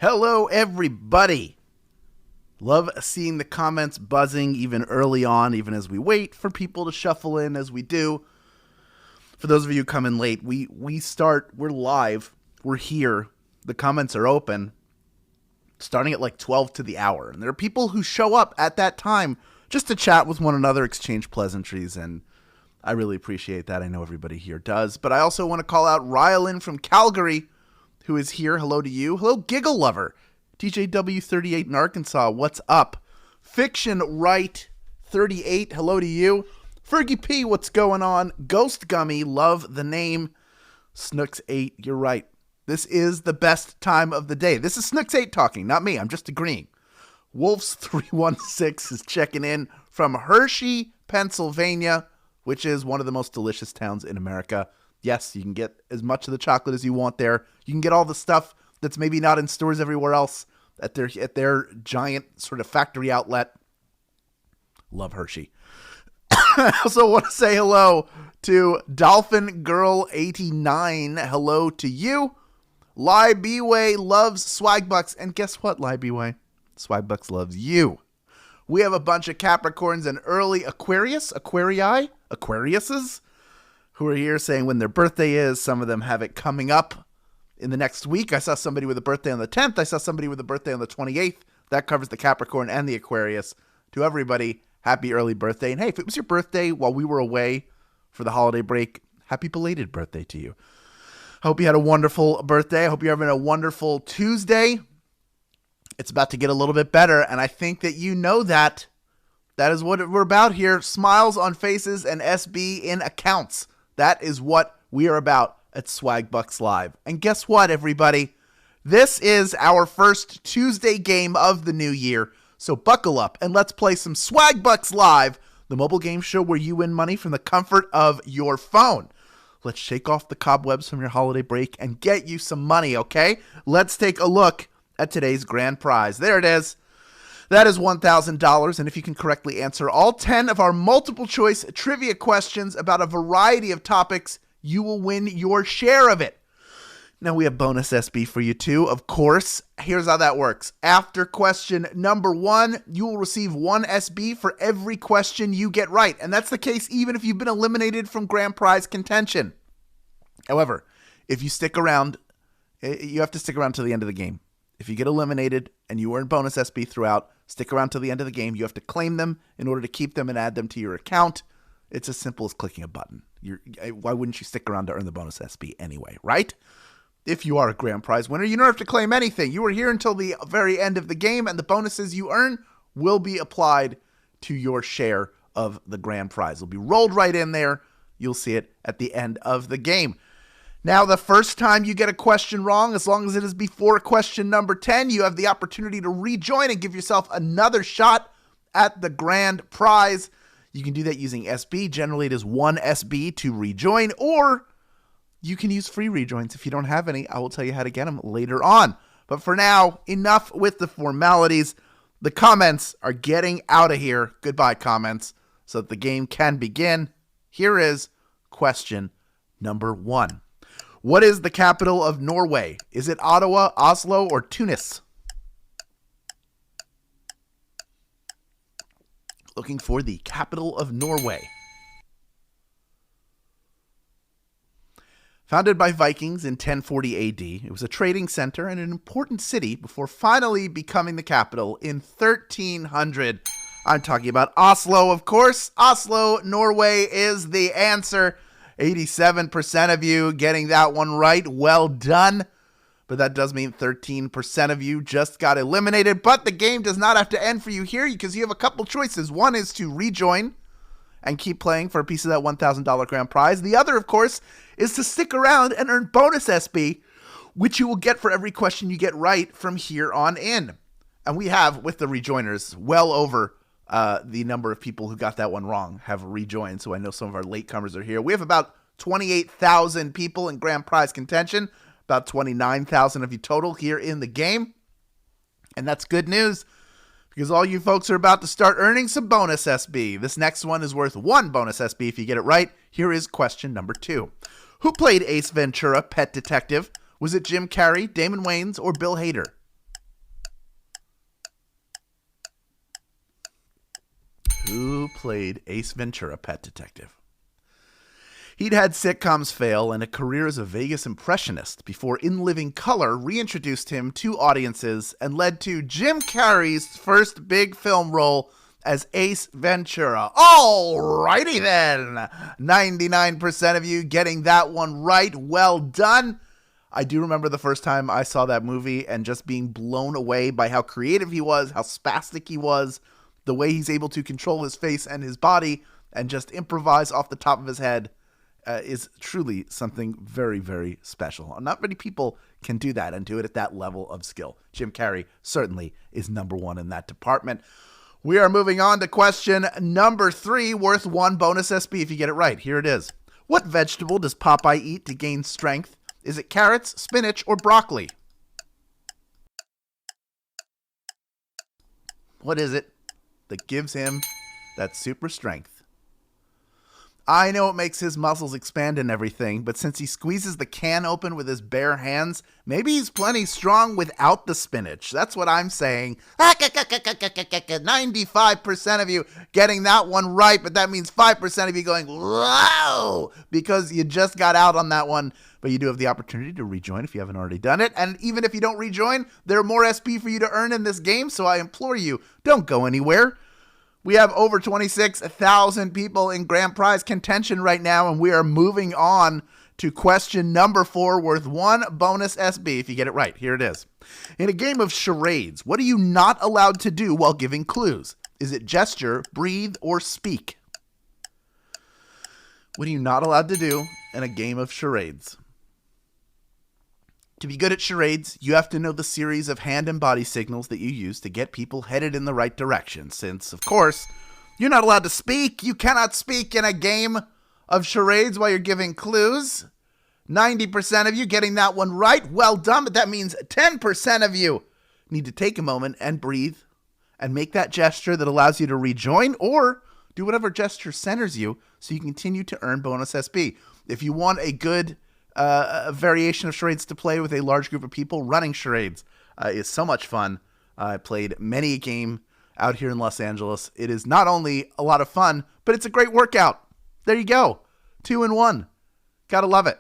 Hello, everybody. Love seeing the comments buzzing even early on, even as we wait for people to shuffle in as we do. For those of you who come in late, we're live, we're here, the comments are open, starting at like 12 to the hour. And there are people who show up at that time just to chat with one another, exchange pleasantries, and I really appreciate that. I know everybody here does. But I also want to call out Rylan from Calgary, who is here. Hello to you. Hello, Giggle Lover. TJW38 in Arkansas, what's up? Fiction Right 38, hello to you. Fergie P, what's going on? Ghost Gummy, love the name. Snooks 8, you're right. This is the best time of the day. This is Snooks 8 talking, not me. I'm just agreeing. Wolves 316 is checking in from Hershey, Pennsylvania, which is one of the most delicious towns in America. Yes, you can get as much of the chocolate as you want there. You can get all the stuff that's maybe not in stores everywhere else at their giant sort of factory outlet. Love Hershey. I also want to say hello to Dolphin Girl 89. Hello to you. Lai Biway loves Swagbucks. And guess what, Lai Biway? Swagbucks loves you. We have a bunch of Capricorns and early Aquariuses, who are here saying when their birthday is. Some of them have it coming up in the next week. I saw somebody with a birthday on the 10th. I saw somebody with a birthday on the 28th. That covers the Capricorn and the Aquarius. To everybody, happy early birthday. And hey, if it was your birthday while we were away for the holiday break, happy belated birthday to you. I hope you had a wonderful birthday. I hope you're having a wonderful Tuesday. It's about to get a little bit better, and I think that you know that. That is what we're about here. Smiles on faces and SB in accounts. That is what we are about at Swagbucks Live. And guess what, everybody? This is our first Tuesday game of the new year. So buckle up and let's play some Swagbucks Live, the mobile game show where you win money from the comfort of your phone. Let's shake off the cobwebs from your holiday break and get you some money, okay? Let's take a look at today's grand prize. There it is. That is $1,000, and if you can correctly answer all 10 of our multiple choice trivia questions about a variety of topics, you will win your share of it. Now we have bonus SB for you too, of course. Here's how that works. After question number 1, you will receive 1 SB for every question you get right, and that's the case even if you've been eliminated from grand prize contention. However, if you stick around, you have to stick around till the end of the game. If you get eliminated and you earn bonus SB throughout, stick around till the end of the game. You have to claim them in order to keep them and add them to your account. It's as simple as clicking a button. Why wouldn't you stick around to earn the bonus SB anyway, right? If you are a grand prize winner, you don't have to claim anything. You are here until the very end of the game, and the bonuses you earn will be applied to your share of the grand prize. It'll be rolled right in there. You'll see it at the end of the game. Now, the first time you get a question wrong, as long as it is before question number 10, you have the opportunity to rejoin and give yourself another shot at the grand prize. You can do that using SB. Generally, it is 1 SB to rejoin, or you can use free rejoins if you don't have any. I will tell you how to get them later on. But for now, enough with the formalities. The comments are getting out of here. Goodbye, comments, so that the game can begin. Here is question number 1. What is the capital of Norway? Is it Ottawa, Oslo, or Tunis? Looking for the capital of Norway. Founded by Vikings in 1040 AD, it was a trading center and an important city before finally becoming the capital in 1300. I'm talking about Oslo, of course. Oslo, Norway is the answer. 87% of you getting that one right. Well done. But that does mean 13% of you just got eliminated. But the game does not have to end for you here because you have a couple choices. One is to rejoin and keep playing for a piece of that $1,000 grand prize. The other, of course, is to stick around and earn bonus SB, which you will get for every question you get right from here on in. And we have, with the rejoiners, well over the number of people who got that one wrong have rejoined. So I know some of our latecomers are here. We have about 28,000 people in grand prize contention, about 29,000 of you total here in the game. And that's good news because all you folks are about to start earning some bonus SB. This next one is worth 1 bonus SB if you get it right. Here is question number 2. Who played Ace Ventura, Pet Detective? Was it Jim Carrey, Damon Wayans, or Bill Hader? Who played Ace Ventura, Pet Detective? He'd had sitcoms fail and a career as a Vegas impressionist before In Living Color reintroduced him to audiences and led to Jim Carrey's first big film role as Ace Ventura. Alrighty then. 99% of you getting that one right. Well done. I do remember the first time I saw that movie and just being blown away by how creative he was, how spastic he was, the way he's able to control his face and his body and just improvise off the top of his head. Is truly something very, very special. Not many people can do that and do it at that level of skill. Jim Carrey certainly is number one in that department. We are moving on to question number 3, worth 1 bonus SB if you get it right. Here it is. What vegetable does Popeye eat to gain strength? Is it carrots, spinach, or broccoli? What is it that gives him that super strength? I know it makes his muscles expand and everything, but since he squeezes the can open with his bare hands, maybe he's plenty strong without the spinach. That's what I'm saying. 95% of you getting that one right, but that means 5% of you going, wow, because you just got out on that one. But you do have the opportunity to rejoin if you haven't already done it. And even if you don't rejoin, there are more SP for you to earn in this game, so I implore you, don't go anywhere. We have over 26,000 people in grand prize contention right now, and we are moving on to question number 4, worth 1 bonus SB if you get it right. Here it is. In a game of charades, what are you not allowed to do while giving clues? Is it gesture, breathe, or speak? What are you not allowed to do in a game of charades? To be good at charades, you have to know the series of hand and body signals that you use to get people headed in the right direction. Since, of course, you're not allowed to speak. You cannot speak in a game of charades while you're giving clues. 90% of you getting that one right. Well done, but that means 10% of you need to take a moment and breathe and make that gesture that allows you to rejoin or do whatever gesture centers you so you continue to earn bonus SB. If you want a good a variation of charades to play with a large group of people, running charades is so much fun. I played many a game out here in Los Angeles. It is not only a lot of fun, but it's a great workout. There you go. 2 in 1. Gotta love it.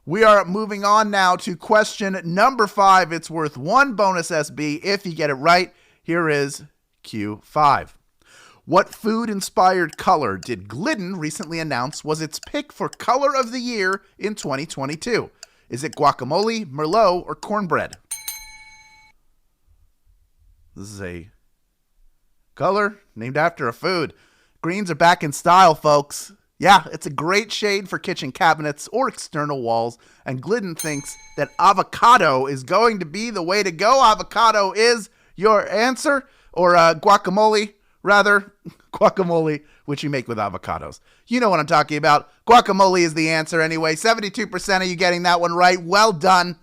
We are moving on now to question number 5. It's worth 1 bonus SB if you get it right. Here is Q5. What food-inspired color did Glidden recently announce was its pick for color of the year in 2022? Is it guacamole, Merlot, or cornbread? This is a color named after a food. Greens are back in style, folks. Yeah, it's a great shade for kitchen cabinets or external walls, and Glidden thinks that avocado is going to be the way to go. Avocado is your answer, or guacamole. Rather, guacamole, which you make with avocados. You know what I'm talking about. Guacamole is the answer anyway. 72% of you getting that one right. Well done.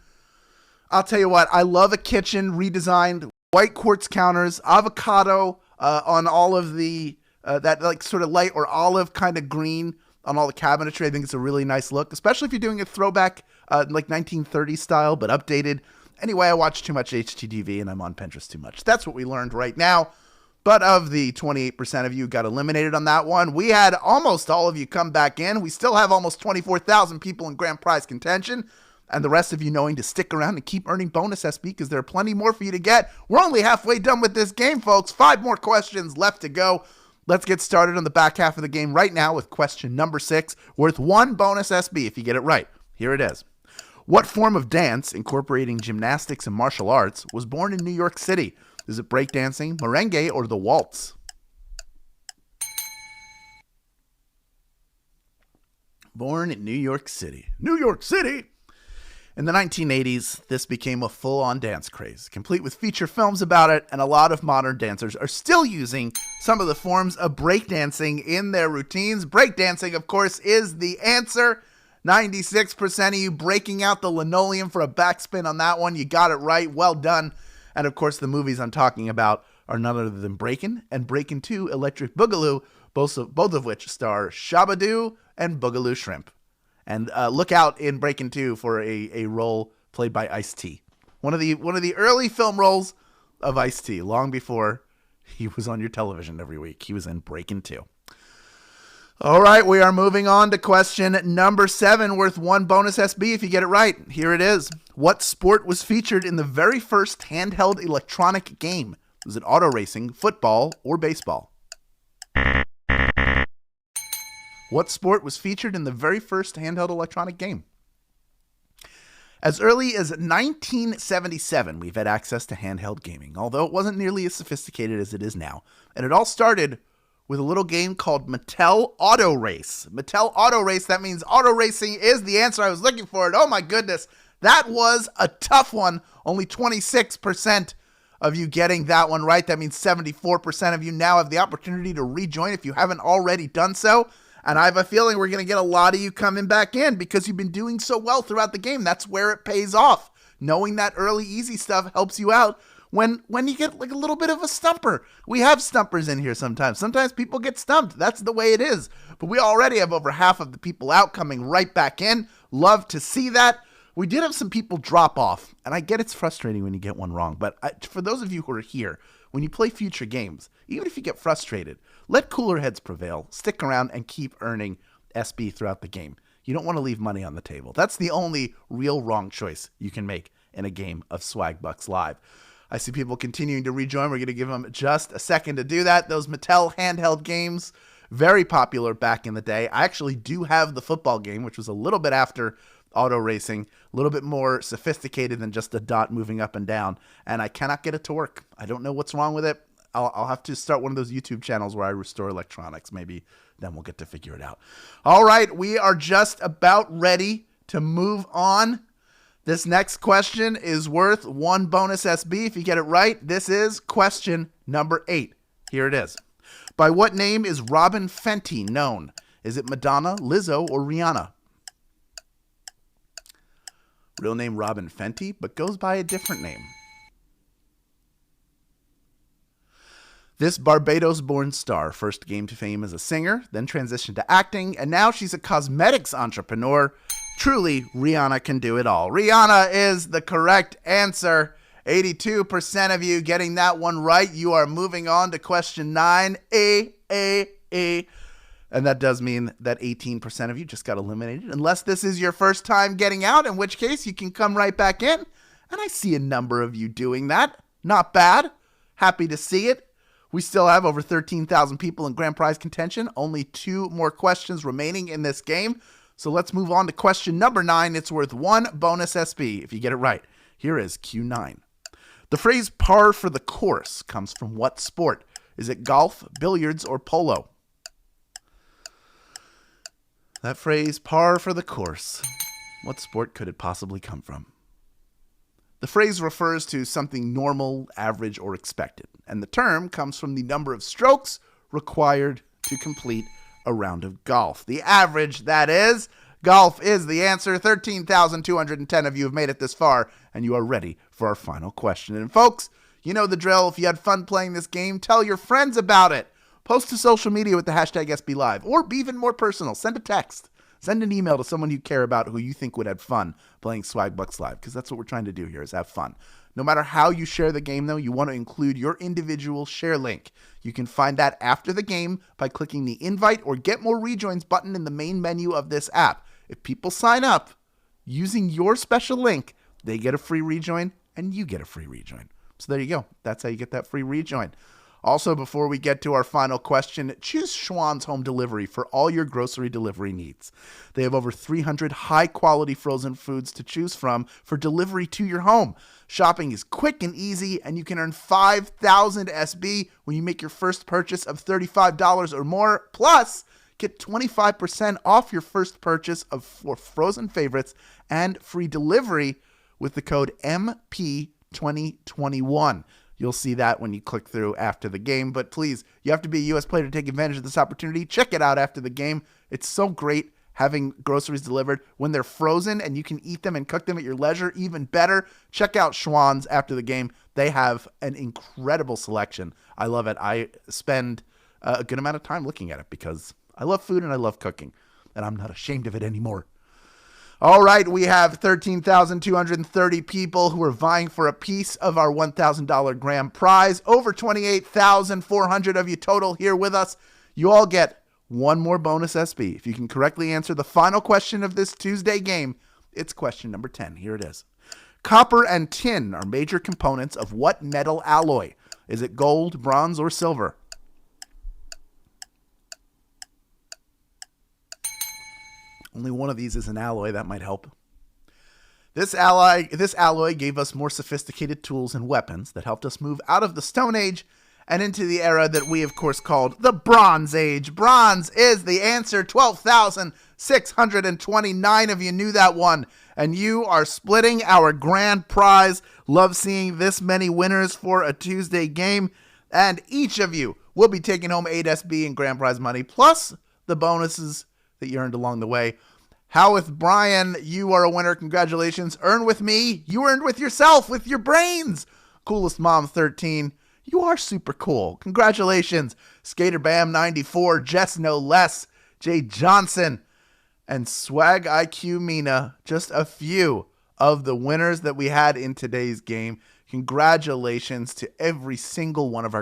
I'll tell you what, I love a kitchen redesigned. White quartz counters, avocado on all of the, that like sort of light or olive kind of green on all the cabinetry. I think it's a really nice look, especially if you're doing a throwback like 1930s style, but updated. Anyway, I watch too much HGTV and I'm on Pinterest too much. That's what we learned right now. But of the 28% of you who got eliminated on that one, we had almost all of you come back in. We still have almost 24,000 people in grand prize contention. And the rest of you knowing to stick around and keep earning bonus SB because there are plenty more for you to get. We're only halfway done with this game, folks. 5 more questions left to go. Let's get started on the back half of the game right now with question number 6, worth 1 bonus SB if you get it right. Here it is. What form of dance, incorporating gymnastics and martial arts, was born in New York City? Is it breakdancing, merengue, or the waltz? Born in New York City. New York City! In the 1980s, this became a full-on dance craze, complete with feature films about it, and a lot of modern dancers are still using some of the forms of breakdancing in their routines. Breakdancing, of course, is the answer. 96% of you breaking out the linoleum for a backspin on that one. You got it right. Well done. And, of course, the movies I'm talking about are none other than Breakin' and Breakin' 2 Electric Boogaloo, both of which star Shabba-Doo and Boogaloo Shrimp. And look out in Breakin' 2 for a role played by Ice-T. One of the early film roles of Ice-T, long before He was on your television every week. He was in Breakin' 2. All right, we are moving on to question number 7, worth 1 bonus SB if you get it right. Here it is. What sport was featured in the very first handheld electronic game? Was it auto racing, football, or baseball? What sport was featured in the very first handheld electronic game? As early as 1977, we've had access to handheld gaming, although it wasn't nearly as sophisticated as it is now. And it all started with a little game called Mattel Auto Race. Mattel Auto Race, that means auto racing is the answer I was looking for. And oh my goodness, that was a tough one. Only 26% of you getting that one right. That means 74% of you now have the opportunity to rejoin if you haven't already done so. And I have a feeling we're going to get a lot of you coming back in because you've been doing so well throughout the game. That's where it pays off. Knowing that early easy stuff helps you out when you get like a little bit of a stumper. We have stumpers in here sometimes. Sometimes people get stumped. That's the way it is. But we already have over half of the people out coming right back in. Love to see that. We did have some people drop off, and I get it's frustrating when you get one wrong. But for those of you who are here, when you play future games, even if you get frustrated, let cooler heads prevail. Stick around and keep earning SB throughout the game. You don't want to leave money on the table. That's the only real wrong choice you can make in a game of Swagbucks Live. I see people continuing to rejoin. We're going to give them just a second to do that. Those Mattel handheld games, very popular back in the day. I actually do have the football game, which was a little bit after auto racing, a little bit more sophisticated than just a dot moving up and down, and I cannot get it to work. I don't know what's wrong with it. I'll have to start one of those YouTube channels where I restore electronics. Maybe then we'll get to figure it out. All right, we are just about ready to move on. This next question is worth 1 bonus SB if you get it right. This is question number 8. Here it is. By what name is Robin Fenty known? Is it Madonna, Lizzo, or Rihanna? Real name Robin Fenty, but goes by a different name. This Barbados-born star first came to fame as a singer, then transitioned to acting, and now she's a cosmetics entrepreneur. Truly, Rihanna can do it all. Rihanna is the correct answer. 82% of you getting that one right. You are moving on to question 9. And that does mean that 18% of you just got eliminated, unless this is your first time getting out, in which case you can come right back in. And I see a number of you doing that. Not bad. Happy to see it. We still have over 13,000 people in grand prize contention. Only 2 more questions remaining in this game. So let's move on to question number 9. It's worth 1 bonus SB if you get it right. Here is Q9. The phrase par for the course comes from what sport? Is it golf, billiards, or polo? That phrase, par for the course, what sport could it possibly come from? The phrase refers to something normal, average, or expected, and the term comes from the number of strokes required to complete a round of golf. The average, that is. Golf is the answer. 13,210 of you have made it this far, and you are ready for our final question. And folks, you know the drill. If you had fun playing this game, tell your friends about it. Post to social media with the hashtag SBLive, or be even more personal. Send a text. Send an email to someone you care about who you think would have fun playing Swagbucks Live, because that's what we're trying to do here, is have fun. No matter how you share the game, though, you want to include your individual share link. You can find that after the game by clicking the invite or get more rejoins button in the main menu of this app. If people sign up using your special link, they get a free rejoin and you get a free rejoin. So there you go. That's how you get that free rejoin. Also, before we get to our final question, choose Schwann's Home Delivery for all your grocery delivery needs. They have over 300 high-quality frozen foods to choose from for delivery to your home. Shopping is quick and easy, and you can earn 5,000 SB when you make your first purchase of $35 or more. Plus, get 25% off your first purchase of 4 frozen favorites and free delivery with the code MP2021. You'll see that when you click through after the game. But please, you have to be a U.S. player to take advantage of this opportunity. Check it out after the game. It's so great having groceries delivered when they're frozen and you can eat them and cook them at your leisure. Even better, check out Schwann's after the game. They have an incredible selection. I love it. I spend a good amount of time looking at it because I love food and I love cooking. And I'm not ashamed of it anymore. All right, we have 13,230 people who are vying for a piece of our $1,000 grand prize. Over 28,400 of you total here with us. You all get one more bonus SB. If you can correctly answer the final question of this Tuesday game, it's question number 10. Here it is. Copper and tin are major components of what metal alloy? Is it gold, bronze, or silver? Only one of these is an alloy. That might help. This alloy gave us more sophisticated tools and weapons that helped us move out of the Stone Age and into the era that we, of course, called the Bronze Age. Bronze is the answer. 12,629 of you knew that one. And you are splitting our grand prize. Love seeing this many winners for a Tuesday game. And each of you will be taking home 8 SB in grand prize money, plus the bonuses that you earned along the way. How with Brian, you are a winner. Congratulations. Earn with me. You earned with yourself, with your brains. Coolest Mom 13. You are super cool. Congratulations. Skater Bam 94. Jess No Less. Jay Johnson. And Swag IQ Mina. Just a few of the winners that we had in today's game. Congratulations to every single one of our